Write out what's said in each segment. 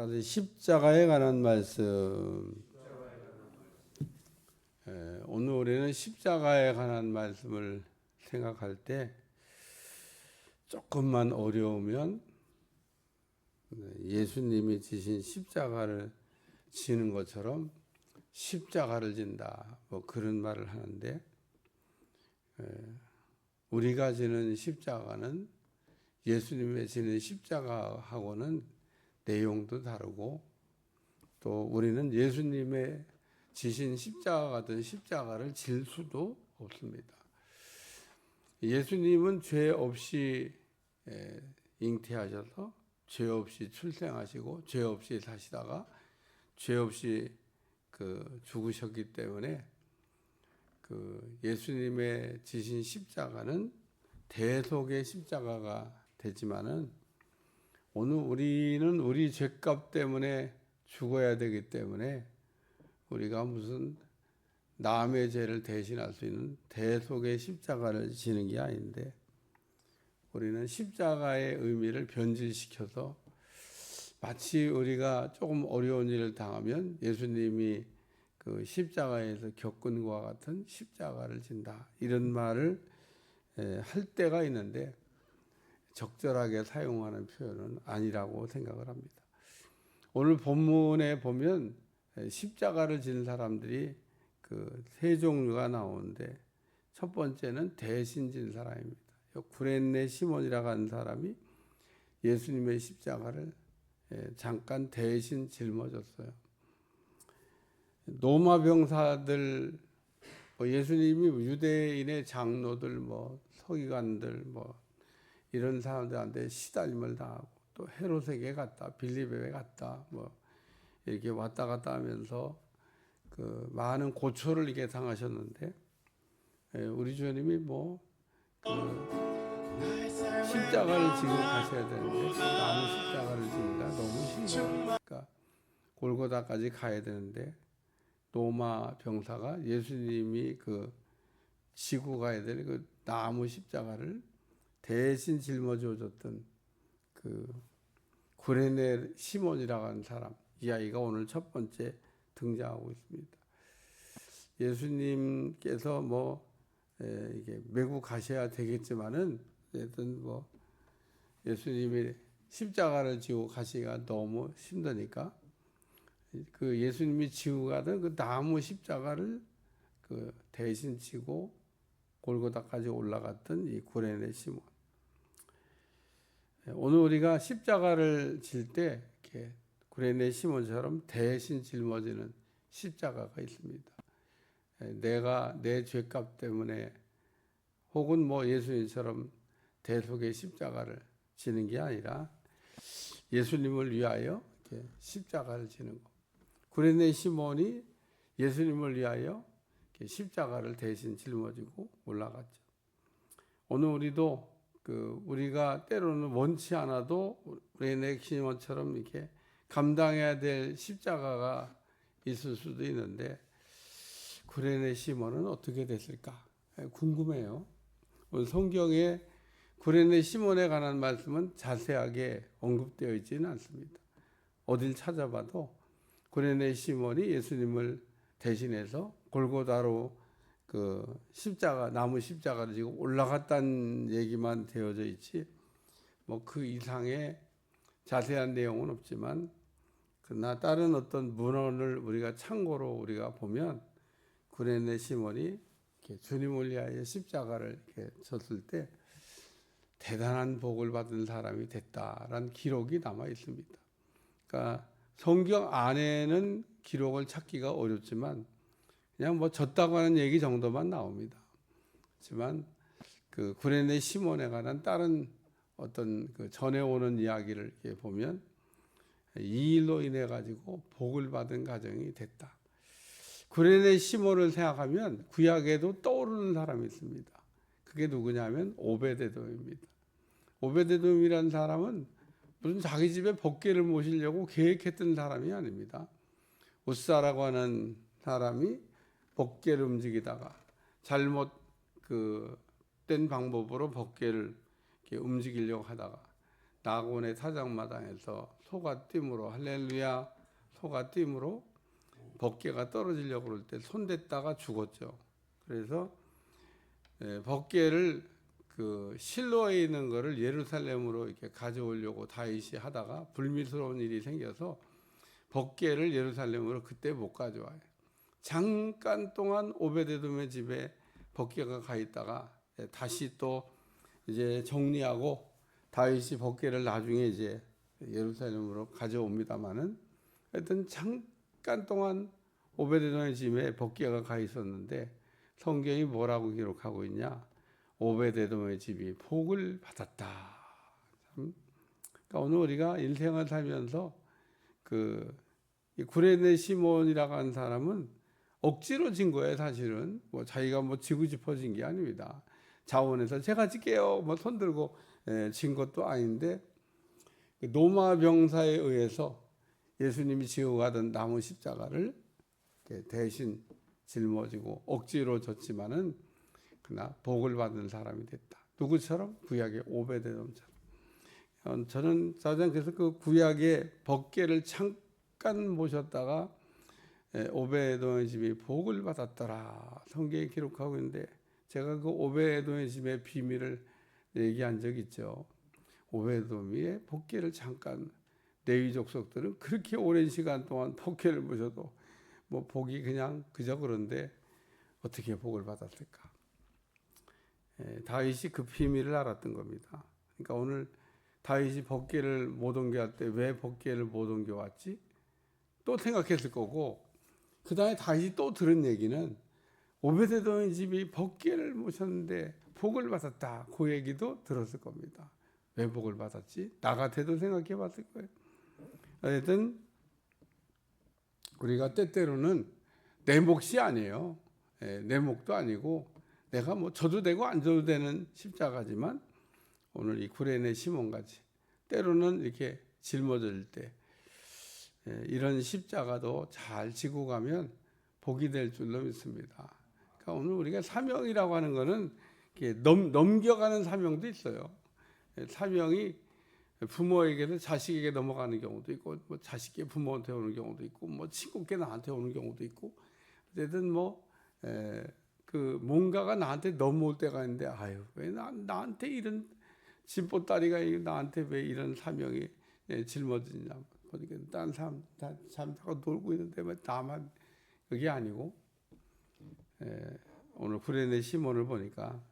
따라서 십자가에 관한 말씀. 오늘 우리는 십자가에 관한 말씀을 생각할 때 조금만 어려우면 예수님이 지신 십자가를 지는 것처럼 십자가를 진다, 뭐 그런 말을 하는데, 우리가 지는 십자가는 예수님의 지는 십자가하고는 내용도 다르고, 또 우리는 예수님의 지신 십자가 같은 십자가를 질 수도 없습니다. 예수님은 죄 없이 잉태하셔서 죄 없이 출생하시고 죄 없이 사시다가 죄 없이 죽으셨기 때문에 예수님의 지신 십자가는 대속의 십자가가 되지만은 오늘 우리는 우리 죄값 때문에 죽어야 되기 때문에 우리가 무슨 남의 죄를 대신할 수 있는 대속의 십자가를 지는 게 아닌데, 우리는 십자가의 의미를 변질시켜서 마치 우리가 조금 어려운 일을 당하면 예수님이 그 십자가에서 겪은 것과 같은 십자가를 진다, 이런 말을 할 때가 있는데 적절하게 사용하는 표현은 아니라고 생각을 합니다. 오늘 본문에 보면 십자가를 진 사람들이 세 종류가 나오는데, 첫 번째는 대신 진 사람입니다. 구레네 시몬이라고 하는 사람이 예수님의 십자가를 잠깐 대신 짊어졌어요. 로마 병사들, 예수님이 유대인의 장로들, 서기관들, 이런 사람들한테 시달림을 당하고, 또 헤롯에게 갔다, 빌립에게 갔다, 이렇게 왔다 갔다 하면서 많은 고초를 이렇게 당하셨는데, 우리 주님이 십자가를 지고 가셔야 되는데 나무 십자가를 지기가 너무 힘들으니까 골고다까지 가야 되는데, 로마 병사가 예수님이 지고 가야 될 나무 십자가를 대신 짊어져 줬던 구레네 시몬이라고 하는 사람, 이 아이가 오늘 첫 번째 등장하고 있습니다. 예수님께서 이게 메고 가셔야 되겠지만은, 어쨌든 예수님이 십자가를 지고 가시기가 너무 힘드니까 예수님이 지고 가던 나무 십자가를 대신 지고 골고다까지 올라갔던 이 구레네 시몬. 오늘 우리가 십자가를 질 때 이렇게 구레네 시몬처럼 대신 짊어지는 십자가가 있습니다. 내가 내 죄값 때문에 혹은 예수님처럼 대속의 십자가를 지는 게 아니라 예수님을 위하여 이렇게 십자가를 지는 것. 구레네 시몬이 예수님을 위하여 이렇게 십자가를 대신 짊어지고 올라갔죠. 오늘 우리도 우리가 때로는 원치 않아도 구레네 시몬처럼 이렇게 감당해야 될 십자가가 있을 수도 있는데, 구레네 시몬은 어떻게 됐을까 궁금해요. 오늘 성경에 구레네 시몬에 관한 말씀은 자세하게 언급되어 있지는 않습니다. 어딜 찾아봐도 구레네 시몬이 예수님을 대신해서 골고다로 나무 십자가를 지고 올라갔다는 얘기만 되어져 있지, 그 이상의 자세한 내용은 없지만, 그러나 다른 어떤 문헌을 우리가 참고로 우리가 보면 구레네 시몬이 이렇게 주님을 위하여 십자가를 이렇게 졌을 때 대단한 복을 받은 사람이 됐다라는 기록이 남아 있습니다. 그러니까 성경 안에는 기록을 찾기가 어렵지만 그냥 졌다고 하는 얘기 정도만 나옵니다. 하지만 구레네 시몬에 관한 다른 어떤 전해오는 이야기를 이렇게 보면 이 일로 인해 가지고 복을 받은 가정이 됐다. 구레네 시몬을 생각하면 구약에도 떠오르는 사람이 있습니다. 그게 누구냐면 오베데돔입니다. 오베데돔이라는 사람은 무슨 자기 집에 법궤를 모시려고 계획했던 사람이 아닙니다. 우사라고 하는 사람이 법궤를 움직이다가 잘못된 방법으로 법궤를 이렇게 움직이려고 하다가 나곤의 타작마당에서 소가 띠므로 할렐루야 소가 띠므로 법궤가 떨어지려고 그럴 때 손댔다가 죽었죠. 그래서 법궤를 그 실로에 있는 거를 예루살렘으로 이렇게 가져오려고 다윗이 하다가 불미스러운 일이 생겨서 법궤를 예루살렘으로 그때 못 가져와요. 잠깐 동안 오베데돔의 집에 법궤가 가 있다가 다시 또 이제 정리하고 다윗이 법궤를 나중에 이제 예루살렘으로 가져옵니다마는 하여튼 잠깐 동안 오베데돔의 집에 법궤가 가 있었는데 성경이 뭐라고 기록하고 있냐? 오베데돔의 집이 복을 받았다. 참. 그러니까 오늘 우리가 인생을 살면서 이 구레네 시몬이라고 하는 사람은 억지로 진 거예요. 사실은 뭐 자기가 뭐 지고 싶어진 게 아닙니다. 자원해서 제가 질게요. 뭐 손 들고 진 것도 아닌데 노마 병사에 의해서 예수님이 지고 가던 나무 십자가를 대신 짊어지고 억지로 졌지만은 그러나 복을 받은 사람이 됐다. 누구처럼? 구약의 오베데돔처럼. 저는 그래서 그 구약의 법궤를 잠깐 모셨다가 오베데돔의 집이 복을 받았더라. 성경에 기록하고 있는데 제가 그 오베데돔의 집의 비밀을 얘기한 적 있죠. 오베데돔의 법궤를 잠깐 레위 족속들은 그렇게 오랜 시간 동안 법궤를 모셔도 뭐 복이 그냥 그저 그런데 어떻게 복을 받았을까? 다윗이 그 비밀을 알았던 겁니다. 그러니까 오늘 다윗이 법궤를 못 옮겨갈 때 왜 법궤를 못 옮겨왔지? 또 생각했을 거고 그 다음에 다윗이 또 들은 얘기는 오베데돔의 집이 법궤를 모셨는데 복을 받았다. 그 얘기도 들었을 겁니다. 왜 복을 받았지? 나 같아도 생각해 봤을 거예요. 어쨌든 우리가 때때로는 내 몫이 아니에요. 내 몫도 아니고 내가 뭐 져도 되고 안 져도 되는 십자가지만 오늘 이 구레네 시몬같이 때로는 이렇게 짊어질 때 이런 십자가도 잘 지고 가면 복이 될 줄로 믿습니다. 그러니까 오늘 우리가 사명이라고 하는 거는 이렇게 넘겨가는 사명도 있어요. 사명이 부모에게서 자식에게 넘어가는 경우도 있고, 뭐 자식이 부모한테 오는 경우도 있고, 뭐 친구께 나한테 오는 경우도 있고, 어쨌든 그 뭔가가 나한테 넘어올 때가 있는데, 아유 왜 나한테 이런 집보따리가 나한테 왜 이런 사명이 짊어지냐. 보니까 다른 사람 다 놀고 있는데 왜 나만 그게 아니고 오늘 구레네 시몬을 보니까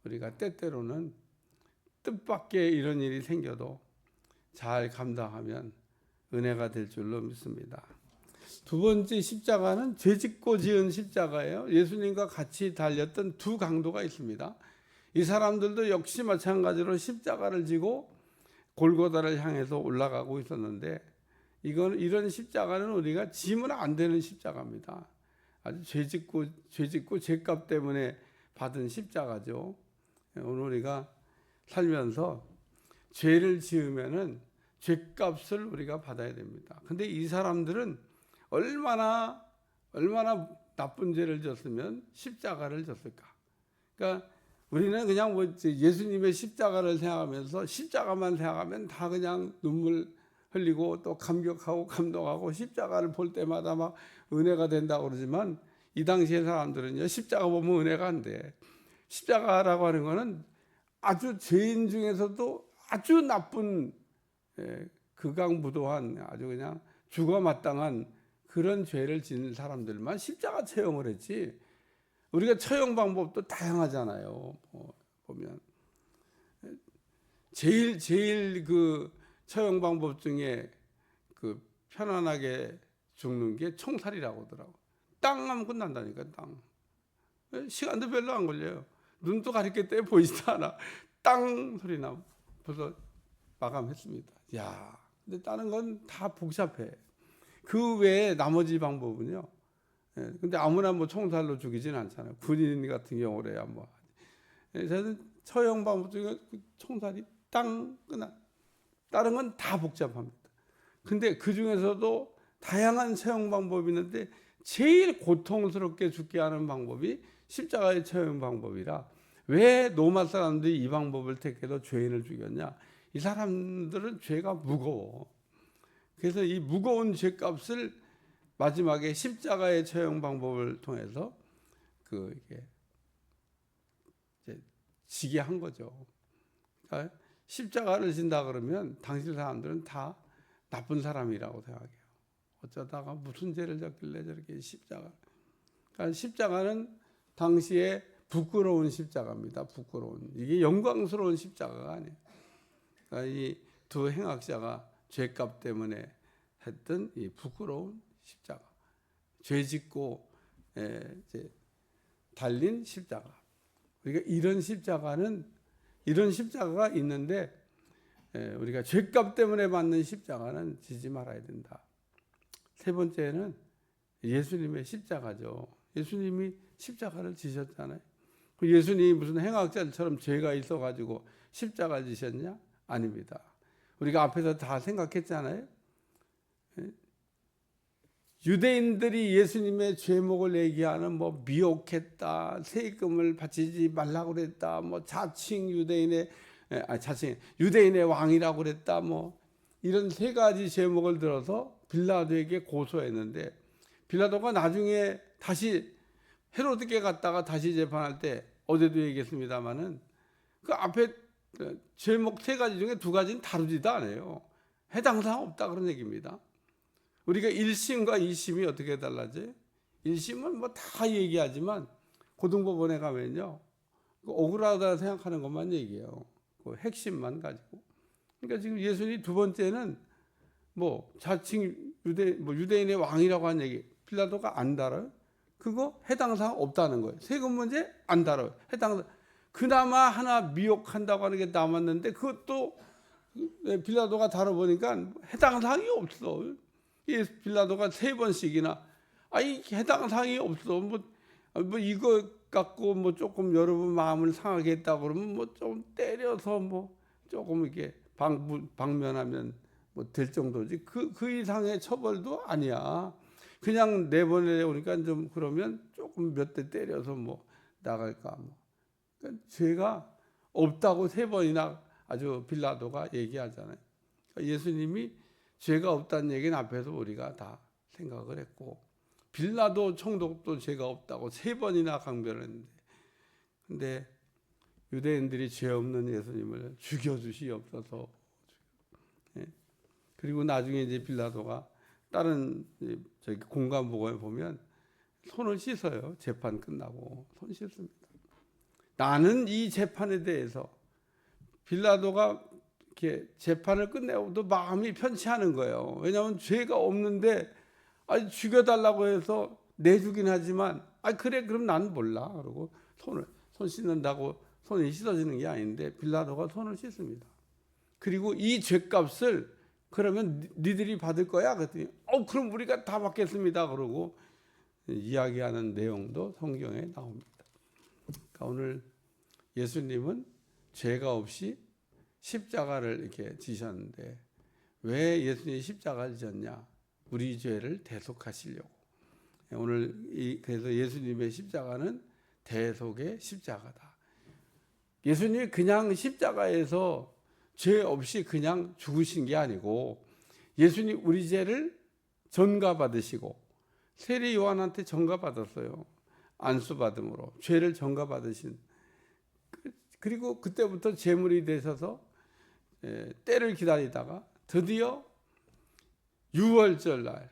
우리가 때때로는 뜻밖의 이런 일이 생겨도 잘 감당하면 은혜가 될 줄로 믿습니다. 두 번째 십자가는 죄짓고 지은 십자가예요. 예수님과 같이 달렸던 두 강도가 있습니다. 이 사람들도 역시 마찬가지로 십자가를 지고 골고다를 향해서 올라가고 있었는데 이런 십자가는 우리가 지면 안 되는 십자가입니다. 아주 죄짓고 죄값 때문에 받은 십자가죠. 오늘 우리가 살면서 죄를 지으면은 죄값을 우리가 받아야 됩니다. 근데 이 사람들은 얼마나 나쁜 죄를 졌으면 십자가를 졌을까? 그러니까 우리는 그냥 뭐 예수님의 십자가를 생각하면서 십자가만 생각하면 다 그냥 눈물 흘리고 또 감격하고 감동하고 십자가를 볼 때마다 막 은혜가 된다고 그러지만 이 당시의 사람들은요 십자가 보면 은혜가 안 돼. 십자가라고 하는 거는 아주 죄인 중에서도 아주 나쁜 극악무도한 아주 그냥 죽어 마땅한 그런 죄를 지는 사람들만 십자가 처형을 했지. 우리가 처형 방법도 다양하잖아요. 보면 제일 그 처형 방법 중에 그 편안하게 죽는 게 총살이라고 하더라고. 땅 하면 끝난다니까. 땅. 시간도 별로 안 걸려요. 눈도 가리킬 때 보이지도 않아. 땅 소리 나면 벌써 마감했습니다. 야, 근데 다른 건 다 복잡해. 그 외에 나머지 방법은요. 근데 아무나 뭐 총살로 죽이진 않잖아요. 군인 같은 경우래야 뭐. 저는 처형 방법 중에 총살이 땅 끝나. 다른 건 다 복잡합니다. 근데 그 중에서도 다양한 처형 방법이 있는데 제일 고통스럽게 죽게 하는 방법이 십자가의 처형 방법이라 왜 로마 사람들이 이 방법을 택해서 죄인을 죽였냐? 이 사람들은 죄가 무거워. 그래서 이 무거운 죄값을 마지막에 십자가의 처형 방법을 통해서 이게 이제 지게 한 거죠. 그러니까 십자가를 진다 그러면 당시 사람들은 다 나쁜 사람이라고 생각해요. 어쩌다가 무슨 죄를 졌길래 저렇게 십자가. 그러니까 십자가는 당시에 부끄러운 십자가입니다. 부끄러운. 이게 영광스러운 십자가가 아니에요. 그러니까 이 두 행악자가 죄값 때문에 했던 이 부끄러운 십자가. 죄 짓고 이제 달린 십자가. 우리가 이런 십자가가 있는데 우리가 죄값 때문에 받는 십자가는 지지 말아야 된다. 세 번째는 예수님의 십자가죠. 예수님이 십자가를 지셨잖아요. 예수님이 무슨 행악자처럼 죄가 있어가지고 십자가 지셨냐? 아닙니다. 우리가 앞에서 다 생각했잖아요. 유대인들이 예수님의 죄목을 얘기하는 뭐 미혹했다, 세금을 바치지 말라고 그랬다, 뭐 유대인의 왕이라고 그랬다, 뭐 이런 세 가지 제목을 들어서 빌라도에게 고소했는데 빌라도가 나중에 다시 헤로드께 갔다가 다시 재판할 때 어제도 얘기했습니다마는 그 앞에 제목 세 가지 중에 두 가지는 다루지도 않아요. 해당 사항 없다 그런 얘기입니다. 우리가 1심과 2심이 어떻게 달라져요? 1심은 뭐 다 얘기하지만 고등법원에 가면요 억울하다 생각하는 것만 얘기해요. 그 핵심만 가지고. 그러니까 지금 예수님 두 번째는 뭐 자칭 유대인의 왕이라고 한 얘기 빌라도가 안 다뤄요. 그거 해당 사항 없다는 거예요. 세금 문제 안 다뤄요. 그나마 하나 미혹한다고 하는 게 남았는데 그것도 빌라도가 다뤄보니까 해당 사항이 없어. 빌라도가 세 번씩이나 해당 사항이 없어. 뭐 이거 갖고 뭐 조금 여러분 마음을 상하게 했다 그러면 뭐 좀 때려서 뭐 조금 이렇게 방면하면 뭐 될 정도지. 그 이상의 처벌도 아니야. 그냥 내보내오니까 좀 그러면 조금 몇 대 때려서 뭐 나갈까 뭐. 그러니까 죄가 없다고 세 번이나 아주 빌라도가 얘기하잖아요. 그러니까 예수님이 죄가 없다는 얘기는 앞에서 우리가 다 생각을 했고 빌라도 총독도 죄가 없다고 세 번이나 강변을 했는데 근데 유대인들이 죄 없는 예수님을 죽여주시옵소서. 그리고 나중에 이제 빌라도가 다른 저기 공관복음에 보면 손을 씻어요. 재판 끝나고 손 씻습니다. 나는 이 재판에 대해서 빌라도가 이렇게 재판을 끝내고도 마음이 편치 않은 거예요. 왜냐하면 죄가 없는데 죽여달라고 해서 내주긴 하지만 그래 그럼 난 몰라. 그러고 손 씻는다고 손이 씻어지는 게 아닌데 빌라도가 손을 씻습니다. 그리고 이 죄값을 그러면 니들이 받을 거야? 그랬더니 그럼 우리가 다 받겠습니다. 그러고 이야기하는 내용도 성경에 나옵니다. 그러니까 오늘 예수님은 죄가 없이 십자가를 이렇게 지셨는데 왜 예수님이 십자가를 지셨냐? 우리 죄를 대속하시려고. 오늘 그래서 예수님의 십자가는 대속의 십자가다. 예수님이 그냥 십자가에서 죄 없이 그냥 죽으신 게 아니고 예수님 우리 죄를 전가받으시고 세리 요한한테 전가받았어요. 안수받음으로 죄를 전가받으신. 그리고 그때부터 제물이 되셔서 때를 기다리다가 드디어 유월절 날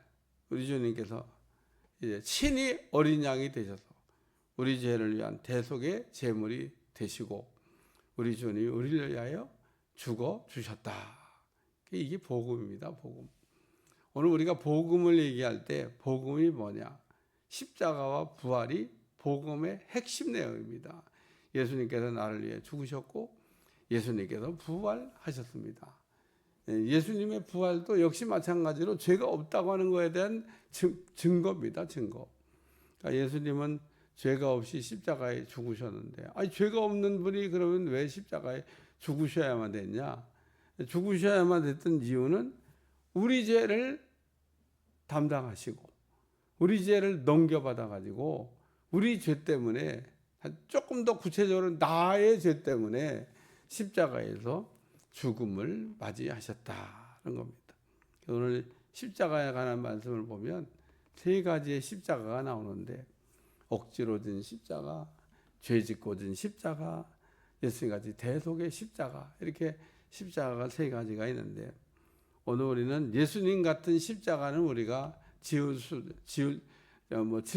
우리 주님께서 이제 친히 어린 양이 되셔서 우리 죄를 위한 대속의 제물이 되시고 우리 주님이 우리를 위하여 죽어 주셨다. 이게 복음입니다. 복음. 오늘 우리가 복음을 얘기할 때 복음이 뭐냐? 십자가와 부활이 복음의 핵심 내용입니다. 예수님께서 나를 위해 죽으셨고 예수님께서 부활하셨습니다. 예수님의 부활도 역시 마찬가지로 죄가 없다고 하는 것에 대한 증거입니다. 증거. 그러니까 예수님은 죄가 없이 십자가에 죽으셨는데 죄가 없는 분이 그러면 왜 십자가에 죽으셔야만 됐냐? 죽으셔야만 됐던 이유는 우리 죄를 담당하시고 우리 죄를 넘겨받아 가지고 우리 죄 때문에 조금 더 구체적으로 나의 죄 때문에 십자가에서 죽음을 맞이하셨다는 겁니다. 오늘 십자가에 관한 말씀을 보면 세 가지의 십자가가 나오는데 억지로 진 십자가, 죄 짓고 진 십자가, 예수님같이 대속의 십자가, 이렇게 십자가가 세 가지가 있는데 오늘 우리는 예수님 같은 십자가는 우리가 질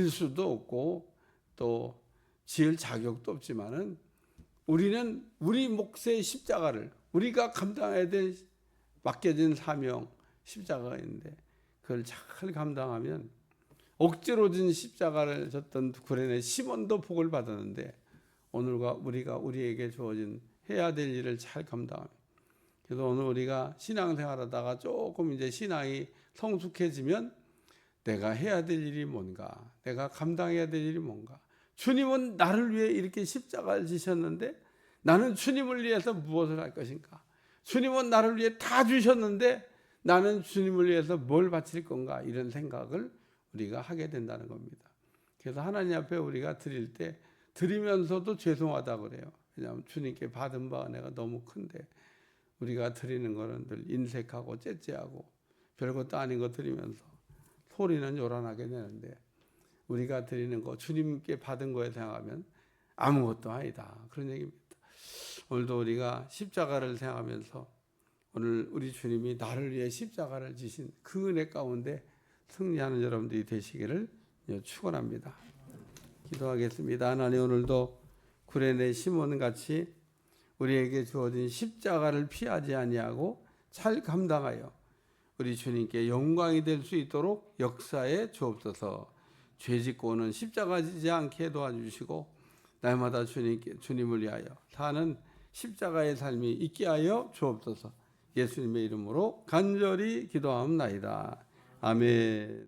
수도 없고 또 지을 자격도 없지만은 우리는 우리 몫의 십자가를 우리가 감당해야 될 맡겨진 사명 십자가가 있는데 그걸 잘 감당하면 억지로 진 십자가를 졌던 구레네 시몬도 복을 받았는데 오늘과 우리에게 주어진 해야 될 일을 잘 감당합니다. 그래서 오늘 우리가 신앙생활하다가 조금 이제 신앙이 성숙해지면 내가 해야 될 일이 뭔가, 내가 감당해야 될 일이 뭔가. 주님은 나를 위해 이렇게 십자가를 지셨는데 나는 주님을 위해서 무엇을 할 것인가? 주님은 나를 위해 다 주셨는데 나는 주님을 위해서 뭘 바칠 건가? 이런 생각을 우리가 하게 된다는 겁니다. 그래서 하나님 앞에 우리가 드릴 때 드리면서도 죄송하다고 그래요. 왜냐하면 주님께 받은 바가 내가 너무 큰데 우리가 드리는 거는 늘 인색하고 째째하고 별것도 아닌 거 드리면서 소리는 요란하게 내는데 우리가 드리는 거 주님께 받은 거에 생각하면 아무것도 아니다. 그런 얘기입니다. 오늘도 우리가 십자가를 생각하면서 오늘 우리 주님이 나를 위해 십자가를 지신 그 은혜 가운데 승리하는 여러분들이 되시기를 축원합니다. 기도하겠습니다. 하나님, 오늘도 구레네 시몬같이 우리에게 주어진 십자가를 피하지 아니하고 잘 감당하여 우리 주님께 영광이 될 수 있도록 역사에 주옵소서. 죄짓고 오는 십자가 지지 않게 도와주시고 날마다 주님을 위하여 사는 십자가의 삶이 있게 하여 주옵소서. 예수님의 이름으로 간절히 기도하옵나이다. 아멘.